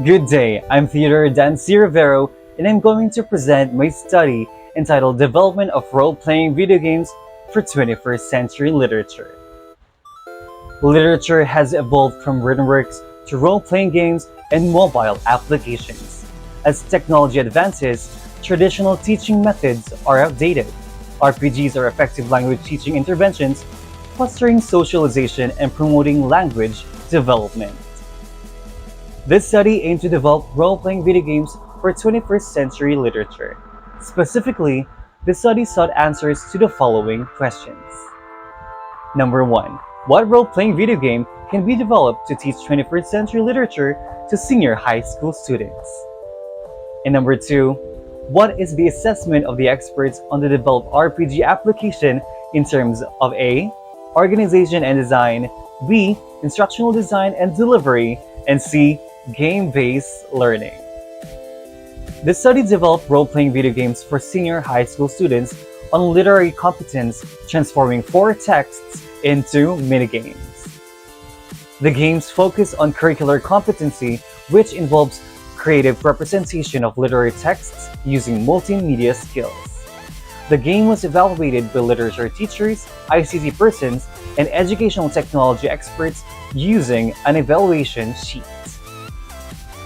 Good day, I'm Theodore Rivero, and I'm going to present my study entitled Development of Role-Playing Video Games for 21st Century Literature. Literature has evolved from written works to role-playing games and mobile applications. As technology advances, traditional teaching methods are outdated. RPGs are effective language teaching interventions, fostering socialization and promoting language development. This study aimed to develop role-playing video games for 21st century literature. Specifically, the study sought answers to the following questions. Number 1. What role-playing video game can be developed to teach 21st century literature to senior high school students? And number 2. What is the assessment of the experts on the developed RPG application in terms of A. Organization and design, B. Instructional design and delivery, and C. Game-based learning. The study developed role-playing video games for senior high school students on literary competence, transforming 4 texts into minigames. The games focus on curricular competency, which involves creative representation of literary texts using multimedia skills. The game was evaluated by literature teachers, ICT persons, and educational technology experts using an evaluation sheet.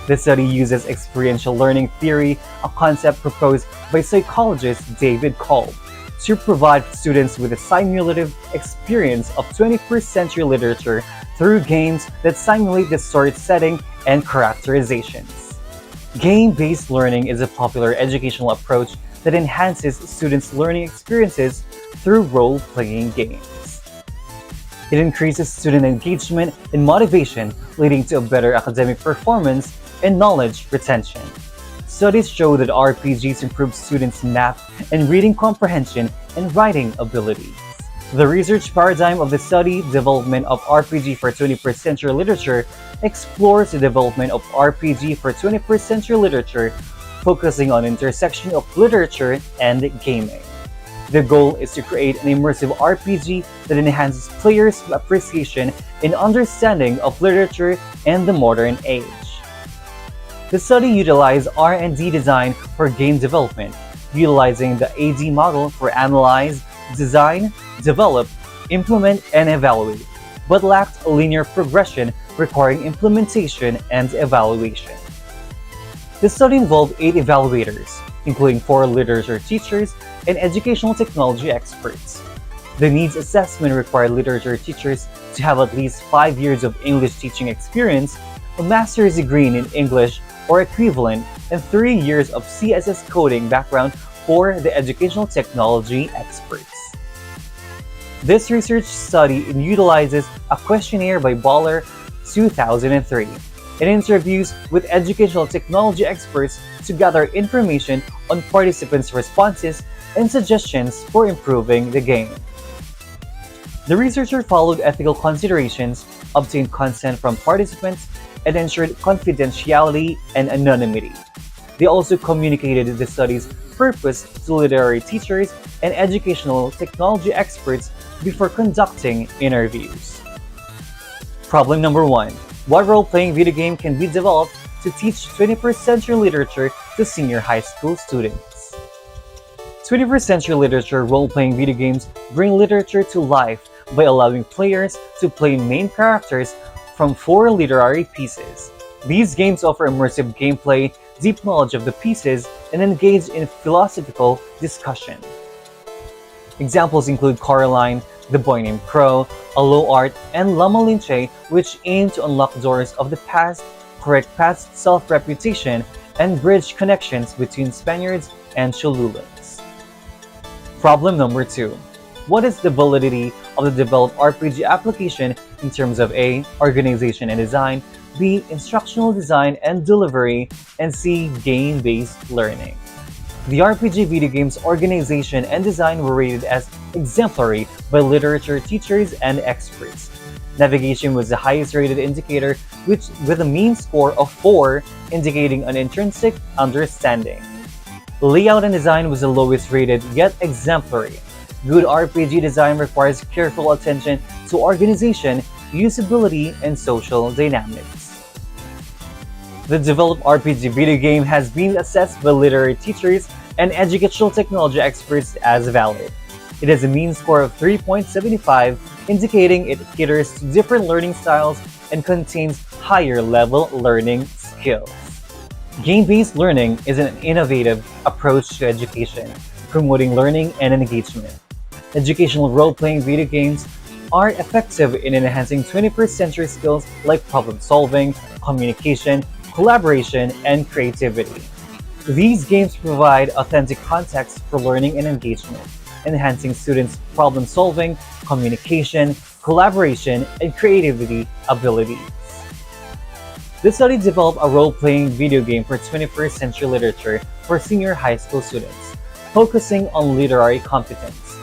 The study uses experiential learning theory, a concept proposed by psychologist David Kolb, to provide students with a simulative experience of 21st century literature through games that simulate the story setting and characterizations. Game-based learning is a popular educational approach that enhances students' learning experiences through role-playing games. It increases student engagement and motivation, leading to a better academic performance and knowledge retention. Studies show that RPGs improve students' math and reading comprehension and writing abilities. The research paradigm of the study, Development of RPG for 21st Century Literature, explores the development of RPG for 21st century literature, focusing on intersection of literature and gaming. The goal is to create an immersive RPG that enhances players' appreciation and understanding of literature and the modern age. The study utilized R&D design for game development, utilizing the AD model for analyze, design, develop, implement, and evaluate, but lacked a linear progression requiring implementation and evaluation. The study involved 8 evaluators, including 4 literature teachers and educational technology experts. The needs assessment required literature teachers to have at least 5 years of English teaching experience, a master's degree in English or equivalent, and 3 years of CSS coding background for the educational technology experts. This research study utilizes a questionnaire by Baller 2003 and interviews with educational technology experts to gather information on participants' responses and suggestions for improving the game. The researcher followed ethical considerations, obtained consent from participants, and ensured confidentiality and anonymity. They also communicated the study's purpose to literary teachers and educational technology experts before conducting interviews. Problem number 1. What role-playing video game can be developed to teach 21st century literature to senior high school students? 21st century literature role-playing video games bring literature to life by allowing players to play main characters from 4 literary pieces. These games offer immersive gameplay, deep knowledge of the pieces, and engage in philosophical discussion. Examples include Coraline, The Boy Named Crow, Allo Art, and La Malinche, which aim to unlock doors of the past, correct past self-reputation, and bridge connections between Spaniards and Cholulans. Problem number 2. What is the validity of the developed RPG application in terms of A. Organization and design, B. Instructional design and delivery, and C. Game-based learning? The RPG video game's organization and design were rated as exemplary by literature teachers and experts. Navigation was the highest rated indicator, with a mean score of 4, indicating an intrinsic understanding. Layout and design was the lowest rated, yet exemplary. Good RPG design requires careful attention to organization, usability, and social dynamics. The developed RPG video game has been assessed by literary teachers and educational technology experts as valid. It has a mean score of 3.75, indicating it caters to different learning styles and contains higher level learning skills. Game-based learning is an innovative approach to education, promoting learning and engagement. Educational role-playing video games are effective in enhancing 21st century skills like problem solving, communication, collaboration, and creativity. These games provide authentic context for learning and engagement, enhancing students' problem solving, communication, collaboration, and creativity abilities. The study developed a role-playing video game for 21st century literature for senior high school students, focusing on literary competence.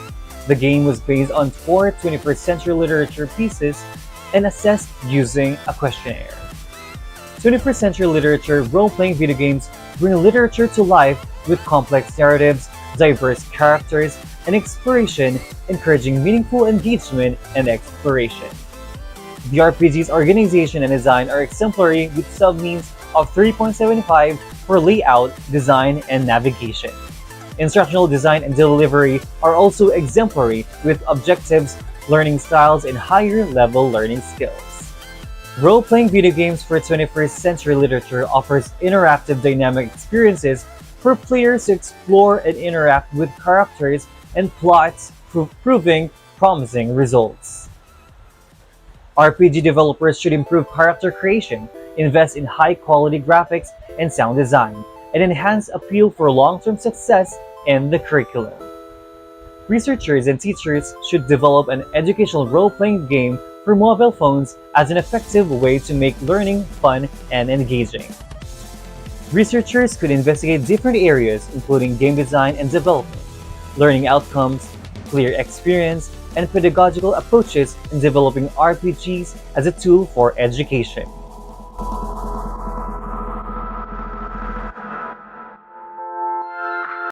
The game was based on 4 21st century literature pieces and assessed using a questionnaire. 21st century literature role-playing video games bring literature to life with complex narratives, diverse characters, and exploration, encouraging meaningful engagement and exploration. The RPG's organization and design are exemplary with submeans of 3.75 for layout, design, and navigation. Instructional design and delivery are also exemplary with objectives, learning styles, and higher level learning skills. Role-playing video games for 21st century literature offers interactive dynamic experiences for players to explore and interact with characters and plots, proving promising results. RPG developers should improve character creation, invest in high-quality graphics and sound design, and enhance appeal for long-term success in the curriculum. Researchers and teachers should develop an educational role-playing game for mobile phones as an effective way to make learning fun and engaging. Researchers could investigate different areas including game design and development, learning outcomes, player experience, and pedagogical approaches in developing RPGs as a tool for education.